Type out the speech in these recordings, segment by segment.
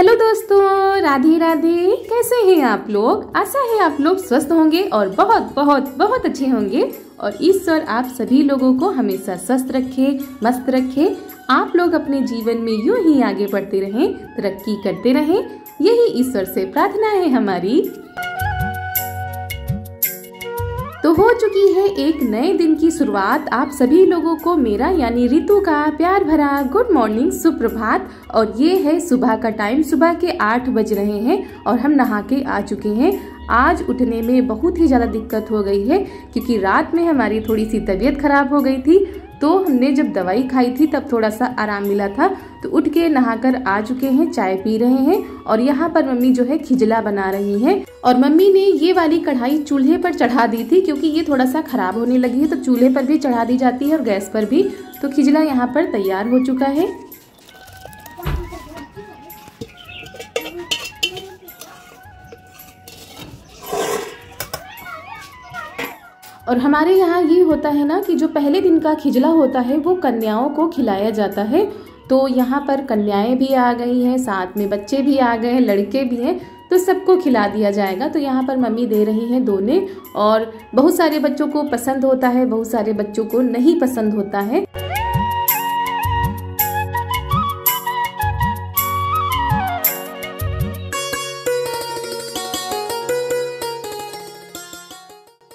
Hello दोस्तों, राधे राधे। कैसे हैं आप लोग? आशा है आप लोग स्वस्थ होंगे और बहुत बहुत बहुत अच्छे होंगे। और ईश्वर आप सभी लोगों को हमेशा स्वस्थ रखे, मस्त रखे। आप लोग अपने जीवन में यूं ही आगे बढ़ते रहें, तरक्की करते रहें, यही ईश्वर से प्रार्थना है हमारी। तो हो चुकी है एक नए दिन की शुरुआत। आप सभी लोगों को मेरा यानी ऋतु का प्यार भरा गुड मॉर्निंग, सुप्रभात। और ये है सुबह का टाइम, सुबह के 8 बज रहे हैं और हम नहा के आ चुके हैं। आज उठने में बहुत ही ज़्यादा दिक्कत हो गई है क्योंकि रात में हमारी थोड़ी सी तबीयत खराब हो गई थी। तो हमने जब दवाई खाई थी तब थोड़ा सा आराम मिला था। तो उठ के नहाकर आ चुके हैं, चाय पी रहे हैं और यहाँ पर मम्मी जो है खिजला बना रही हैं। और मम्मी ने ये वाली कढ़ाई चूल्हे पर चढ़ा दी थी क्योंकि ये थोड़ा सा खराब होने लगी है, तो चूल्हे पर भी चढ़ा दी जाती है और गैस पर भी। तो खिजला यहाँ पर तैयार हो चुका है। और हमारे यहाँ ये होता है ना कि जो पहले दिन का खिजला होता है वो कन्याओं को खिलाया जाता है। तो यहाँ पर कन्याएं भी आ गई हैं, साथ में बच्चे भी आ गए हैं, लड़के भी हैं, तो सबको खिला दिया जाएगा। तो यहाँ पर मम्मी दे रही हैं दोने। और बहुत सारे बच्चों को पसंद होता है, बहुत सारे बच्चों को नहीं पसंद होता है।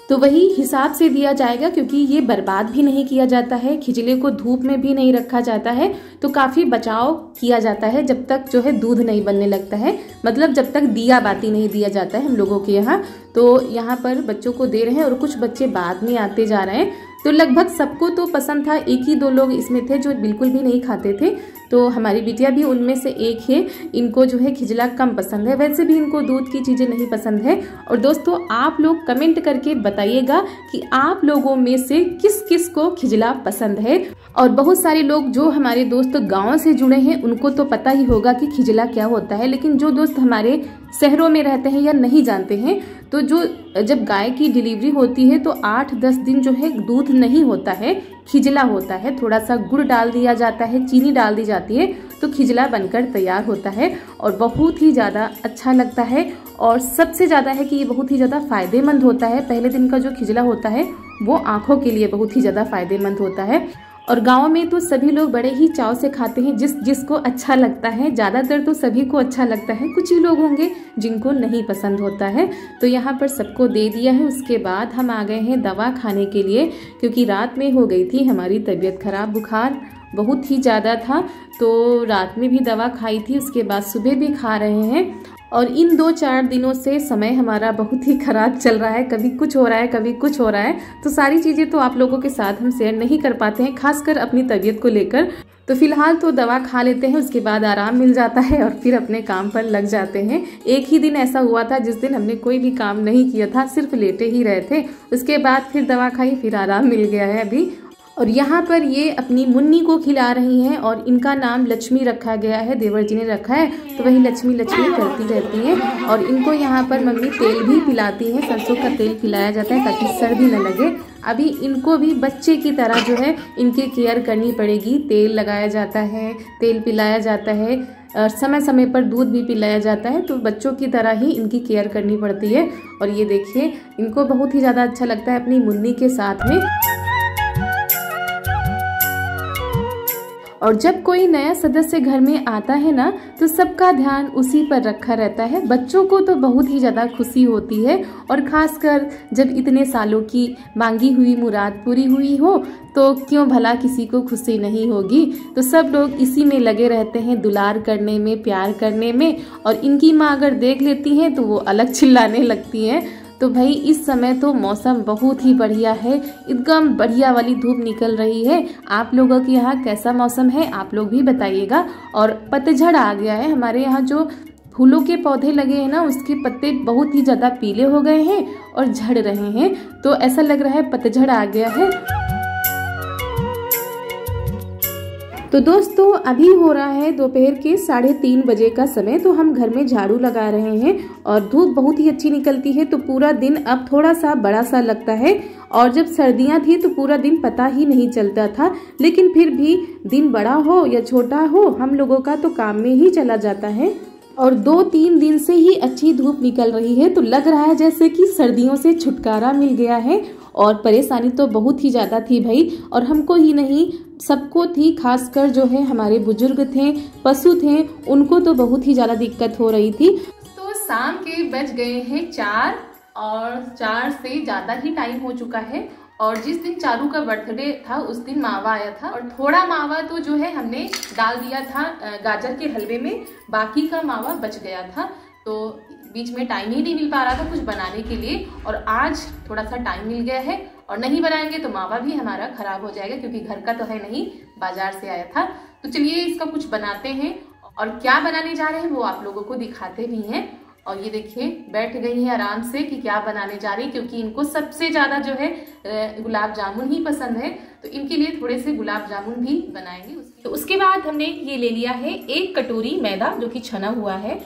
तो वही हिसाब से दिया जाएगा क्योंकि ये बर्बाद भी नहीं किया जाता है, खिजले को धूप में भी नहीं रखा जाता है। तो काफी बचाव किया जाता है जब तक जो है दूध नहीं बनने लगता है, मतलब जब तक दिया बाती नहीं दिया जाता है हम लोगों के यहाँ। तो यहाँ पर बच्चों को दे रहे हैं और कुछ बच्चे बाद में आते जा रहे हैं। तो लगभग सबको तो पसंद था, एक ही दो लोग इसमें थे जो बिल्कुल भी नहीं खाते थे। तो हमारी बिटिया भी उनमें से एक है, इनको जो है खिजला कम पसंद है, वैसे भी इनको दूध की चीज़ें नहीं पसंद है। और दोस्तों आप लोग कमेंट करके बताइएगा कि आप लोगों में से किस किस को खिजला पसंद है। और बहुत सारे लोग जो हमारे दोस्त गाँव से जुड़े हैं उनको तो पता ही होगा कि खिजला क्या होता है, लेकिन जो दोस्त हमारे शहरों में रहते हैं या नहीं जानते हैं, तो जो जब गाय की डिलीवरी होती है तो 8-10 दिन जो है दूध नहीं होता है, खिजला होता है। थोड़ा सा गुड़ डाल दिया जाता है, चीनी डाल दी जाती है, तो खिजला बनकर तैयार होता है और बहुत ही ज़्यादा अच्छा लगता है। और सबसे ज़्यादा है कि ये बहुत ही ज़्यादा फायदेमंद होता है। पहले दिन का जो खिजला होता है वो आँखों के लिए बहुत ही ज़्यादा फायदेमंद होता है। और गांव में तो सभी लोग बड़े ही चाव से खाते हैं, जिसको अच्छा लगता है। ज़्यादातर तो सभी को अच्छा लगता है, कुछ ही लोग होंगे जिनको नहीं पसंद होता है। तो यहाँ पर सबको दे दिया है। उसके बाद हम आ गए हैं दवा खाने के लिए क्योंकि रात में हो गई थी हमारी तबीयत खराब, बुखार बहुत ही ज़्यादा था। तो रात में भी दवा खाई थी, उसके बाद सुबह भी खा रहे हैं। और इन 2-4 दिनों से समय हमारा बहुत ही खराब चल रहा है, कभी कुछ हो रहा है, कभी कुछ हो रहा है। तो सारी चीज़ें तो आप लोगों के साथ हम शेयर नहीं कर पाते हैं, खासकर अपनी तबीयत को लेकर। तो फिलहाल तो दवा खा लेते हैं, उसके बाद आराम मिल जाता है और फिर अपने काम पर लग जाते हैं। एक ही दिन ऐसा हुआ था जिस दिन हमने कोई भी काम नहीं किया था, सिर्फ लेटे ही रहे थे। उसके बाद फिर दवा खाई, फिर आराम मिल गया है अभी। और यहाँ पर ये अपनी मुन्नी को खिला रही हैं और इनका नाम लक्ष्मी रखा गया है, देवर जी ने रखा है, तो वही लक्ष्मी लक्ष्मी करती रहती हैं। और इनको यहाँ पर मम्मी तेल भी पिलाती हैं, सरसों का तेल पिलाया जाता है ताकि सर्दी न लगे। अभी इनको भी बच्चे की तरह जो है इनकी केयर करनी पड़ेगी। तेल लगाया जाता है, तेल पिलाया जाता है और समय समय पर दूध भी पिलाया जाता है। तो बच्चों की तरह ही इनकी केयर करनी पड़ती है। और ये देखिए इनको बहुत ही ज़्यादा अच्छा लगता है अपनी मुन्नी के साथ में। और जब कोई नया सदस्य घर में आता है ना तो सबका ध्यान उसी पर रखा रहता है। बच्चों को तो बहुत ही ज़्यादा खुशी होती है और ख़ासकर जब इतने सालों की मांगी हुई मुराद पूरी हुई हो तो क्यों भला किसी को खुशी नहीं होगी। तो सब लोग इसी में लगे रहते हैं, दुलार करने में, प्यार करने में। और इनकी माँ अगर देख लेती हैं तो वो अलग चिल्लाने लगती हैं। तो भाई इस समय तो मौसम बहुत ही बढ़िया है, एकदम बढ़िया वाली धूप निकल रही है। आप लोगों के यहाँ कैसा मौसम है आप लोग भी बताइएगा। और पतझड़ आ गया है, हमारे यहाँ जो फूलों के पौधे लगे हैं ना उसके पत्ते बहुत ही ज़्यादा पीले हो गए हैं और झड़ रहे हैं। तो ऐसा लग रहा है पतझड़ आ गया है। तो दोस्तों अभी हो रहा है दोपहर के 3:30 बजे का समय। तो हम घर में झाड़ू लगा रहे हैं और धूप बहुत ही अच्छी निकलती है तो पूरा दिन अब थोड़ा सा बड़ा सा लगता है। और जब सर्दियां थी तो पूरा दिन पता ही नहीं चलता था, लेकिन फिर भी दिन बड़ा हो या छोटा हो हम लोगों का तो काम में ही चला जाता है। और 2-3 दिन से ही अच्छी धूप निकल रही है, तो लग रहा है जैसे कि सर्दियों से छुटकारा मिल गया है। और परेशानी तो बहुत ही ज़्यादा थी भाई, और हमको ही नहीं सबको थी, खासकर जो है हमारे बुजुर्ग थे, पशु थे, उनको तो बहुत ही ज़्यादा दिक्कत हो रही थी। तो शाम के बज गए हैं 4 और 4 से ज़्यादा ही टाइम हो चुका है। और जिस दिन चारू का बर्थडे था उस दिन मावा आया था, और थोड़ा मावा तो जो है हमने डाल दिया था गाजर के हलवे में, बाकी का मावा बच गया था। तो बीच में टाइम ही नहीं मिल पा रहा था कुछ बनाने के लिए, और आज थोड़ा सा टाइम मिल गया है। और नहीं बनाएंगे तो मावा भी हमारा खराब हो जाएगा, क्योंकि घर का तो है नहीं, बाजार से आया था। तो चलिए इसका कुछ बनाते हैं, और क्या बनाने जा रहे हैं वो आप लोगों को दिखाते भी हैं। और ये देखिए बैठ गई है आराम से कि क्या बनाने जा रही है, क्योंकि इनको सबसे ज्यादा जो है गुलाब जामुन ही पसंद है, तो इनके लिए थोड़े से गुलाब जामुन भी बनाएंगे। तो उसके बाद हमने ये ले लिया है 1 कटोरी मैदा, जो कि छना हुआ है।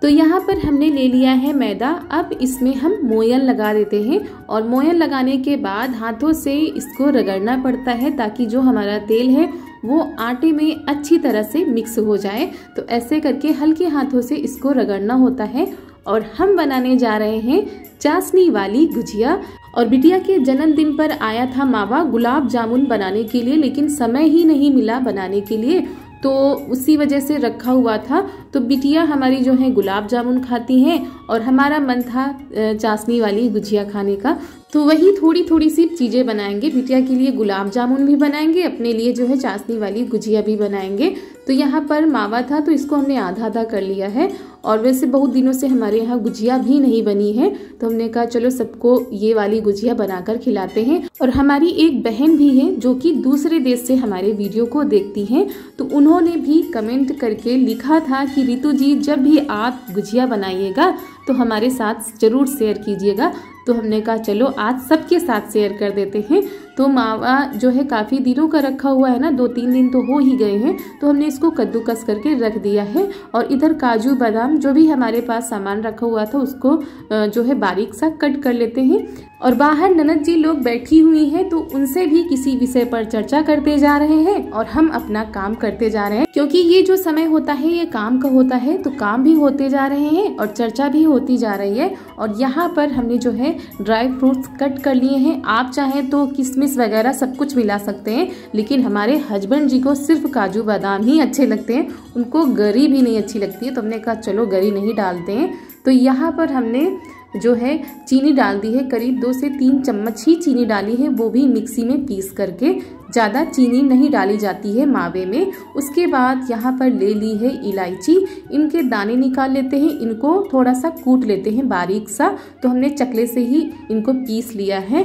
तो यहाँ पर हमने ले लिया है मैदा। अब इसमें हम मोयन लगा देते हैं, और मोयन लगाने के बाद हाथों से इसको रगड़ना पड़ता है, ताकि जो हमारा तेल है वो आटे में अच्छी तरह से मिक्स हो जाए। तो ऐसे करके हल्के हाथों से इसको रगड़ना होता है। और हम बनाने जा रहे हैं चाशनी वाली गुजिया। और बिटिया के जन्मदिन पर आया था मावा गुलाब जामुन बनाने के लिए, लेकिन समय ही नहीं मिला बनाने के लिए, तो उसी वजह से रखा हुआ था। तो बिटिया हमारी जो है गुलाब जामुन खाती हैं, और हमारा मन था चाशनी वाली गुजिया खाने का। तो वही थोड़ी थोड़ी सी चीज़ें बनाएंगे, बिटिया के लिए गुलाब जामुन भी बनाएंगे, अपने लिए जो है चाशनी वाली गुजिया भी बनाएंगे। तो यहाँ पर मावा था तो इसको हमने आधा आधा कर लिया है। और वैसे बहुत दिनों से हमारे यहाँ गुजिया भी नहीं बनी है, तो हमने कहा चलो सबको ये वाली गुजिया बनाकर खिलाते हैं। और हमारी एक बहन भी है जो कि दूसरे देश से हमारे वीडियो को देखती हैं, तो उन्होंने भी कमेंट करके लिखा था कि रितु जी जब भी आप गुजिया बनाइएगा तो हमारे साथ जरूर शेयर कीजिएगा। तो हमने कहा चलो आज सबके साथ शेयर कर देते हैं। तो मावा जो है काफ़ी दिनों का रखा हुआ है ना, 2-3 दिन तो हो ही गए हैं, तो हमने इसको कद्दूकस करके रख दिया है। और इधर काजू बादाम जो भी हमारे पास सामान रखा हुआ था उसको जो है बारीक सा कट कर लेते हैं। और बाहर ननद जी लोग बैठी हुई हैं, तो उनसे भी किसी विषय पर चर्चा करते जा रहे हैं, और हम अपना काम करते जा रहे हैं, क्योंकि ये जो समय होता है ये काम का होता है। तो काम भी होते जा रहे हैं और चर्चा भी होती जा रही है। और यहाँ पर हमने जो है ड्राई फ्रूट्स कट कर लिए हैं। आप चाहें तो किशमिश वगैरह सब कुछ मिला सकते हैं, लेकिन हमारे हस्बैंड जी को सिर्फ काजू बादाम ही अच्छे लगते हैं, उनको गरी भी नहीं अच्छी लगती है। तो हमने कहा चलो गरी नहीं डालते हैं। तो यहाँ पर हमने जो है चीनी डाल दी है, करीब 2 से 3 चम्मच ही चीनी डाली है, वो भी मिक्सी में पीस करके। ज़्यादा चीनी नहीं डाली जाती है मावे में। उसके बाद यहाँ पर ले ली है इलायची, इनके दाने निकाल लेते हैं, इनको थोड़ा सा कूट लेते हैं बारीक सा। तो हमने चकले से ही इनको पीस लिया है।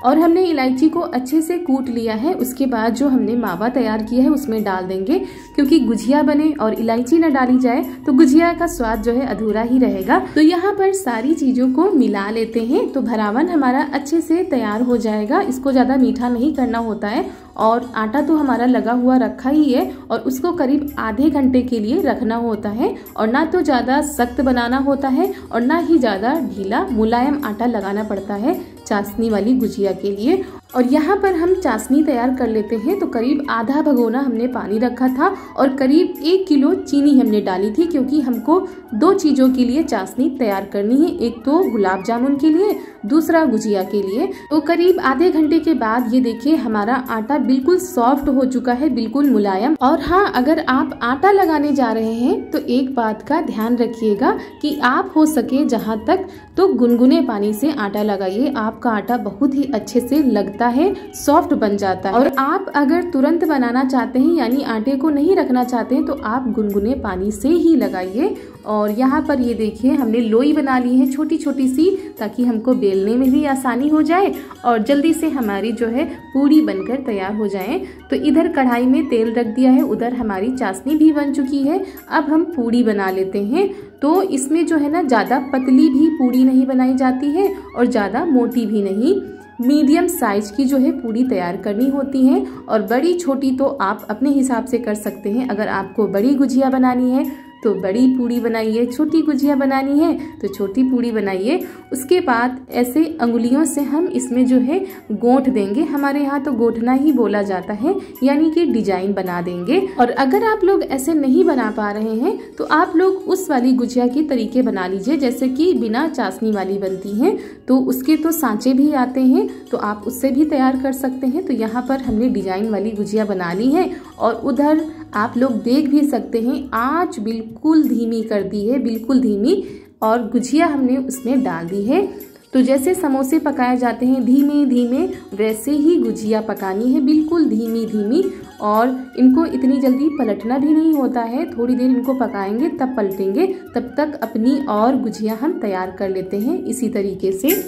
और हमने इलायची को अच्छे से कूट लिया है। उसके बाद जो हमने मावा तैयार किया है उसमें डाल देंगे, क्योंकि गुजिया बने और इलायची न डाली जाए तो गुजिया का स्वाद जो है अधूरा ही रहेगा। तो यहाँ पर सारी चीजों को मिला लेते हैं, तो भरावन हमारा अच्छे से तैयार हो जाएगा। इसको ज्यादा मीठा नहीं करना होता है। और आटा तो हमारा लगा हुआ रखा ही है, और उसको करीब आधे घंटे के लिए रखना होता है। और ना तो ज्यादा सख्त बनाना होता है और ना ही ज्यादा ढीला, मुलायम आटा लगाना पड़ता है चाशनी वाली गुजिया के लिए। और यहाँ पर हम चाशनी तैयार कर लेते हैं। तो करीब आधा भगोना हमने पानी रखा था, और करीब 1 किलो चीनी हमने डाली थी, क्योंकि हमको 2 चीजों के लिए चाशनी तैयार करनी है, एक तो गुलाब जामुन के लिए, दूसरा गुजिया के लिए। तो करीब आधे घंटे के बाद ये देखिए हमारा आटा बिल्कुल सॉफ्ट हो चुका है, बिल्कुल मुलायम। और हाँ, अगर आप आटा लगाने जा रहे हैं तो एक बात का ध्यान रखिएगा कि आप हो सके जहाँ तक तो गुनगुने पानी से आटा लगाइए। आपका आटा बहुत ही अच्छे से लगता है, सॉफ्ट बन जाता है। और आप अगर तुरंत बनाना चाहते हैं, यानी आटे को नहीं रखना चाहते हैं, तो आप गुनगुने पानी से ही लगाइए। और यहाँ पर ये देखिए हमने लोई बना ली है छोटी छोटी सी, ताकि हमको बेलने में भी आसानी हो जाए और जल्दी से हमारी जो है पूड़ी बनकर तैयार हो जाए। तो इधर कढ़ाई में तेल रख दिया है, उधर हमारी चाशनी भी बन चुकी है। अब हम पूड़ी बना लेते हैं। तो इसमें जो है ना ज़्यादा पतली भी पूड़ी नहीं बनाई जाती है और ज़्यादा मोटी भी नहीं, मीडियम साइज की जो है पूड़ी तैयार करनी होती है। और बड़ी छोटी तो आप अपने हिसाब से कर सकते हैं। अगर आपको बड़ी गुजिया बनानी है तो बड़ी पूड़ी बनाइए, छोटी गुजिया बनानी है तो छोटी पूड़ी बनाइए। उसके बाद ऐसे अंगुलियों से हम इसमें जो है गोंठ देंगे, हमारे यहाँ तो गोंठना ही बोला जाता है, यानी कि डिजाइन बना देंगे। और अगर आप लोग ऐसे नहीं बना पा रहे हैं तो आप लोग उस वाली गुजिया के तरीके बना लीजिए जैसे कि बिना चाशनी वाली बनती हैं, तो उसके तो सांचे भी आते हैं, तो आप उससे भी तैयार कर सकते हैं। तो यहाँ पर हमने डिजाइन वाली गुजिया बना ली है और उधर आप लोग देख भी सकते हैं आंच बिल्कुल धीमी कर दी है, बिल्कुल धीमी, और गुजिया हमने उसमें डाल दी है। तो जैसे समोसे पकाए जाते हैं धीमे धीमे, वैसे ही गुजिया पकानी है, बिल्कुल धीमी धीमी। और इनको इतनी जल्दी पलटना भी नहीं होता है, थोड़ी देर इनको पकाएंगे तब पलटेंगे। तब तक अपनी और गुजिया हम तैयार कर लेते हैं इसी तरीके से।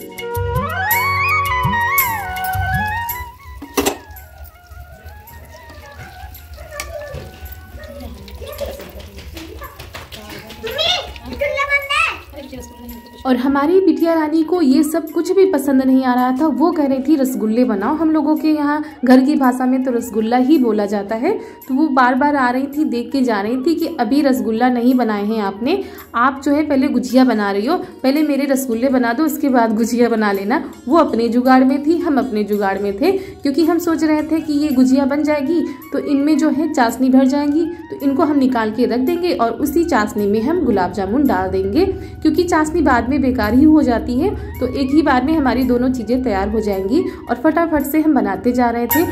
और हमारी बिटिया रानी को ये सब कुछ भी पसंद नहीं आ रहा था, वो कह रही थी रसगुल्ले बनाओ। हम लोगों के यहाँ घर की भाषा में तो रसगुल्ला ही बोला जाता है। तो वो बार बार आ रही थी, देख के जा रही थी कि अभी रसगुल्ला नहीं बनाए हैं आपने, आप जो है पहले गुजिया बना रही हो, पहले मेरे रसगुल्ले बना दो, उसके बाद गुजिया बना लेना। वो अपने जुगाड़ में थी, हम अपने जुगाड़ में थे, क्योंकि हम सोच रहे थे कि ये गुजिया बन जाएगी तो इनमें जो है चाशनी भर जाएंगी, तो इनको हम निकाल के रख देंगे और उसी चाशनी में हम गुलाब जामुन डाल देंगे, क्योंकि चाशनी बाद में बेकार ही हो जाती है। तो एक ही बार में हमारी दोनों चीजें तैयार हो जाएंगी और फटाफट से हम बनाते जा रहे थे।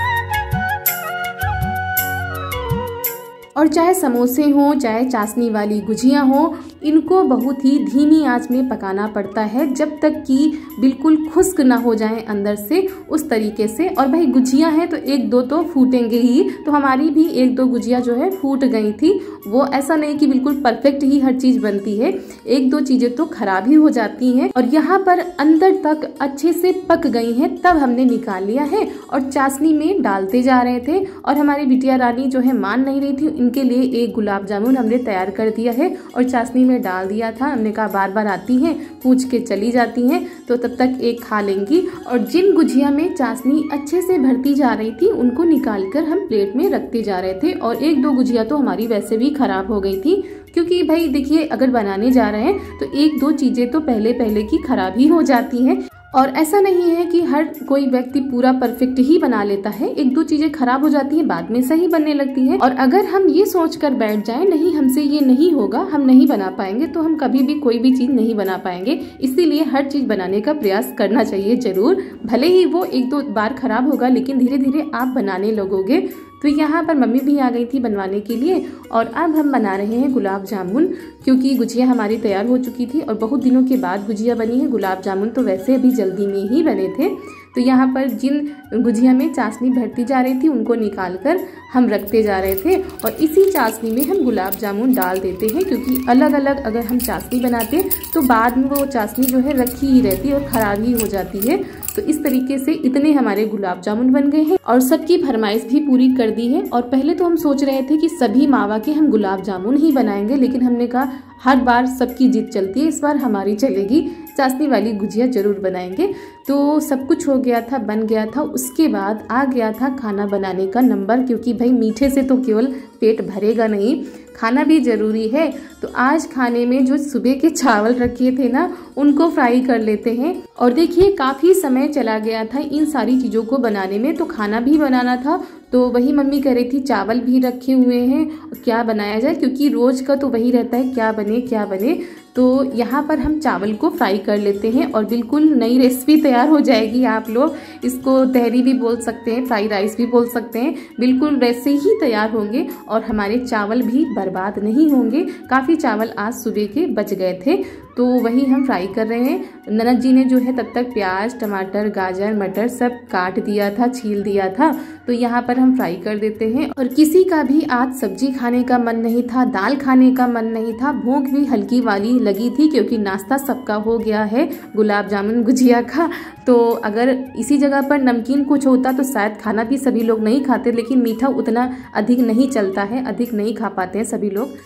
और चाहे समोसे हों चाहे चाशनी वाली गुजिया हों, इनको बहुत ही धीमी आंच में पकाना पड़ता है जब तक कि बिल्कुल खुश्क ना हो जाए अंदर से, उस तरीके से। और भाई गुजिया है तो एक दो तो फूटेंगे ही, तो हमारी भी एक दो गुजिया जो है फूट गई थी। वो ऐसा नहीं कि बिल्कुल परफेक्ट ही हर चीज बनती है, एक दो चीजें तो खराब ही हो जाती हैं। और यहाँ पर अंदर तक अच्छे से पक गई हैं, तब हमने निकाल लिया है और चाशनी में डालते जा रहे थे। और हमारी बिटिया रानी जो है मान नहीं रही थी, इनके लिए एक गुलाब जामुन हमने तैयार कर दिया है और चाशनी में डाल दिया था। हमने कहा बार बार आती हैं, पूछ के चली जाती हैं, तो तब तक एक खा लेंगी। और जिन गुजिया में चाशनी अच्छे से भरती जा रही थी उनको निकाल कर हम प्लेट में रखते जा रहे थे। और एक दो गुजिया तो हमारी वैसे भी खराब हो गई थी, क्योंकि भाई देखिए अगर बनाने जा रहे हैं तो एक दो चीजें तो पहले पहले की खराब ही हो जाती हैं। और ऐसा नहीं है कि हर कोई व्यक्ति पूरा परफेक्ट ही बना लेता है, एक दो चीजें खराब हो जाती हैं, बाद में सही बनने लगती है। और अगर हम ये सोचकर बैठ जाएं नहीं हमसे ये नहीं होगा, हम नहीं बना पाएंगे, तो हम कभी भी कोई भी चीज नहीं बना पाएंगे। इसीलिए हर चीज बनाने का प्रयास करना चाहिए जरूर, भले ही वो एक दो बार खराब होगा लेकिन धीरे धीरे आप बनाने लगोगे। तो यहाँ पर मम्मी भी आ गई थी बनवाने के लिए और अब हम बना रहे हैं गुलाब जामुन, क्योंकि गुजिया हमारी तैयार हो चुकी थी और बहुत दिनों के बाद गुजिया बनी है। गुलाब जामुन तो वैसे भी जल्दी में ही बने थे। तो यहाँ पर जिन गुजिया में चाशनी भरती जा रही थी उनको निकाल कर हम रखते जा रहे थे और इसी चाशनी में हम गुलाब जामुन डाल देते हैं, क्योंकि अलग अलग अगर हम चाशनी बनाते तो बाद में वो चाशनी जो है रखी ही रहती है और ख़राब ही हो जाती है। तो इस तरीके से इतने हमारे गुलाब जामुन बन गए हैं और सबकी फरमाइश भी पूरी कर दी है। और पहले तो हम सोच रहे थे कि सभी मावा के हम गुलाब जामुन ही बनाएंगे, लेकिन हमने कहा हर बार सबकी जिद चलती है, इस बार हमारी चलेगी, चाशनी वाली गुजिया जरूर बनाएंगे। तो सब कुछ हो गया था, बन गया था। उसके बाद आ गया था खाना बनाने का नंबर, क्योंकि भाई मीठे से तो केवल पेट भरेगा नहीं, खाना भी ज़रूरी है। तो आज खाने में जो सुबह के चावल रखे थे ना, उनको फ्राई कर लेते हैं। और देखिए काफ़ी समय चला गया था इन सारी चीज़ों को बनाने में, तो खाना भी बनाना था। तो वही मम्मी कह रही थी चावल भी रखे हुए हैं, क्या बनाया जाए, क्योंकि रोज़ का तो वही रहता है क्या बने क्या बने। तो यहाँ पर हम चावल को फ्राई कर लेते हैं और बिल्कुल नई रेसिपी तैयार हो जाएगी। आप लोग इसको तहरी भी बोल सकते हैं, फ्राई राइस भी बोल सकते हैं, बिल्कुल वैसे ही तैयार होंगे और हमारे चावल भी बर्बाद नहीं होंगे। काफ़ी चावल आज सुबह के बच गए थे, तो वही हम फ्राई कर रहे हैं। ननद जी ने जो है तब तक प्याज टमाटर गाजर मटर सब काट दिया था, छील दिया था, तो यहाँ पर हम फ्राई कर देते हैं। और किसी का भी आज सब्जी खाने का मन नहीं था, दाल खाने का मन नहीं था, भूख भी हल्की वाली लगी थी, क्योंकि नाश्ता सबका हो गया है गुलाब जामुन गुजिया का। तो अगर इसी जगह पर नमकीन कुछ होता तो शायद खाना भी सभी लोग नहीं खाते, लेकिन मीठा उतना अधिक नहीं चलता है, अधिक नहीं खा पाते हैं सभी लोग।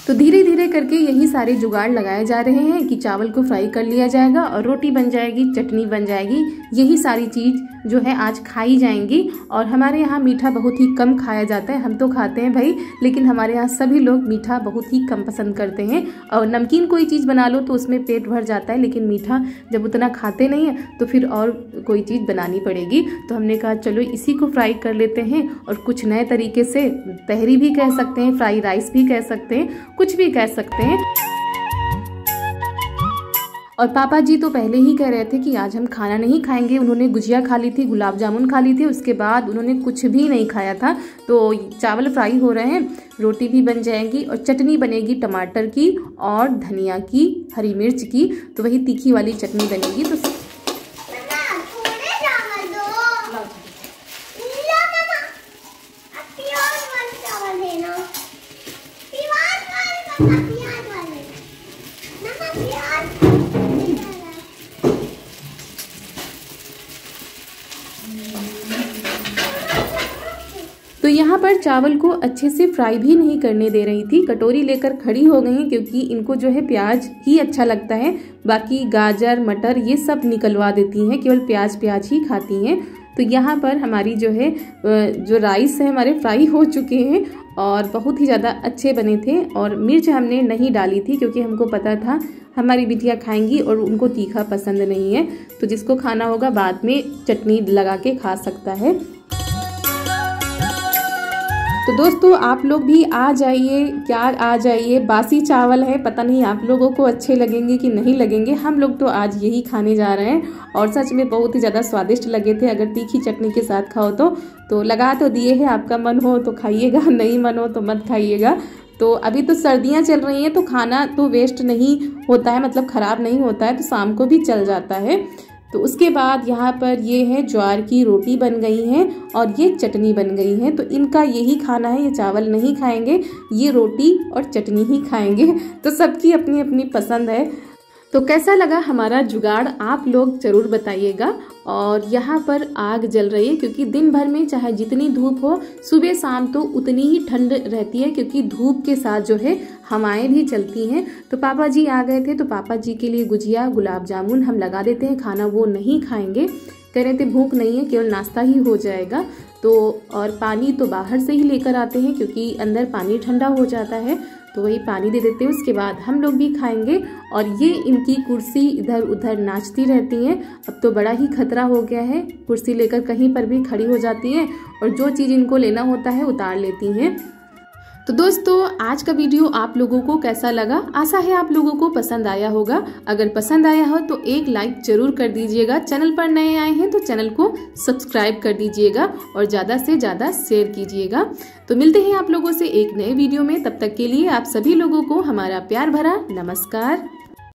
तो धीरे धीरे धीरे करके यही सारे जुगाड़ लगाए जा रहे हैं कि चावल को फ्राई कर लिया जाएगा और रोटी बन जाएगी, चटनी बन जाएगी। यही सारी चीज जो है आज खाई जाएंगी। और हमारे यहाँ मीठा बहुत ही कम खाया जाता है। हम तो खाते हैं भाई, लेकिन हमारे यहाँ सभी लोग मीठा बहुत ही कम पसंद करते हैं। और नमकीन कोई चीज़ बना लो तो उसमें पेट भर जाता है, लेकिन मीठा जब उतना खाते नहीं है तो फिर और कोई चीज़ बनानी पड़ेगी। तो हमने कहा चलो इसी को फ्राई कर लेते हैं और कुछ नए तरीके से, तहरी भी कह सकते हैं, फ्राई राइस भी कह सकते हैं, कुछ भी कह सकते हैं। और पापा जी तो पहले ही कह रहे थे कि आज हम खाना नहीं खाएंगे। उन्होंने गुजिया खा ली थी, गुलाब जामुन खा ली थी, उसके बाद उन्होंने कुछ भी नहीं खाया था। तो चावल फ्राई हो रहे हैं, रोटी भी बन जाएगी और चटनी बनेगी टमाटर की और धनिया की, हरी मिर्च की। तो वही तीखी वाली चटनी बनेगी। तो तो यहाँ पर चावल को अच्छे से फ्राई भी नहीं करने दे रही थी, कटोरी लेकर खड़ी हो गई क्योंकि इनको जो है प्याज ही अच्छा लगता है। बाकी गाजर मटर ये सब निकलवा देती हैं, केवल प्याज प्याज ही खाती हैं। तो यहाँ पर हमारी जो है जो राइस है हमारे फ्राई हो चुके हैं और बहुत ही ज़्यादा अच्छे बने थे। और मिर्च हमने नहीं डाली थी क्योंकि हमको पता था हमारी बिटिया खाएंगी और उनको तीखा पसंद नहीं है। तो जिसको खाना होगा बाद में चटनी लगा के खा सकता है। तो दोस्तों आप लोग भी आ जाइए, क्या आ जाइए। बासी चावल है, पता नहीं आप लोगों को अच्छे लगेंगे कि नहीं लगेंगे। हम लोग तो आज यही खाने जा रहे हैं और सच में बहुत ही ज़्यादा स्वादिष्ट लगे थे। अगर तीखी चटनी के साथ खाओ तो लगा तो दिए हैं, आपका मन हो तो खाइएगा, नहीं मन हो तो मत खाइएगा। तो अभी तो सर्दियाँ चल रही हैं तो खाना तो वेस्ट नहीं होता है, मतलब ख़राब नहीं होता है, तो शाम को भी चल जाता है। तो उसके बाद यहाँ पर ये है ज्वार की रोटी बन गई है और ये चटनी बन गई है। तो इनका यही खाना है, ये चावल नहीं खाएंगे, ये रोटी और चटनी ही खाएंगे। तो सबकी अपनी अपनी पसंद है। तो कैसा लगा हमारा जुगाड़ आप लोग जरूर बताइएगा। और यहाँ पर आग जल रही है क्योंकि दिन भर में चाहे जितनी धूप हो, सुबह शाम तो उतनी ही ठंड रहती है क्योंकि धूप के साथ जो है हवाएं भी चलती हैं। तो पापा जी आ गए थे तो पापा जी के लिए गुजिया गुलाब जामुन हम लगा देते हैं, खाना वो नहीं खाएंगे, कह रहे थे भूख नहीं है, केवल नाश्ता ही हो जाएगा। तो और पानी तो बाहर से ही लेकर आते हैं क्योंकि अंदर पानी ठंडा हो जाता है, तो वही पानी दे देते हैं। उसके बाद हम लोग भी खाएंगे। और ये इनकी कुर्सी इधर उधर नाचती रहती हैं। अब तो बड़ा ही खतरा हो गया है, कुर्सी लेकर कहीं पर भी खड़ी हो जाती हैं और जो चीज़ इनको लेना होता है उतार लेती हैं। तो दोस्तों आज का वीडियो आप लोगों को कैसा लगा? आशा है आप लोगों को पसंद आया होगा। अगर पसंद आया हो तो एक लाइक जरूर कर दीजिएगा। चैनल पर नए आए हैं तो चैनल को सब्सक्राइब कर दीजिएगा और ज़्यादा से ज़्यादा शेयर कीजिएगा। तो मिलते हैं आप लोगों से एक नए वीडियो में। तब तक के लिए आप सभी लोगों को हमारा प्यार भरा नमस्कार।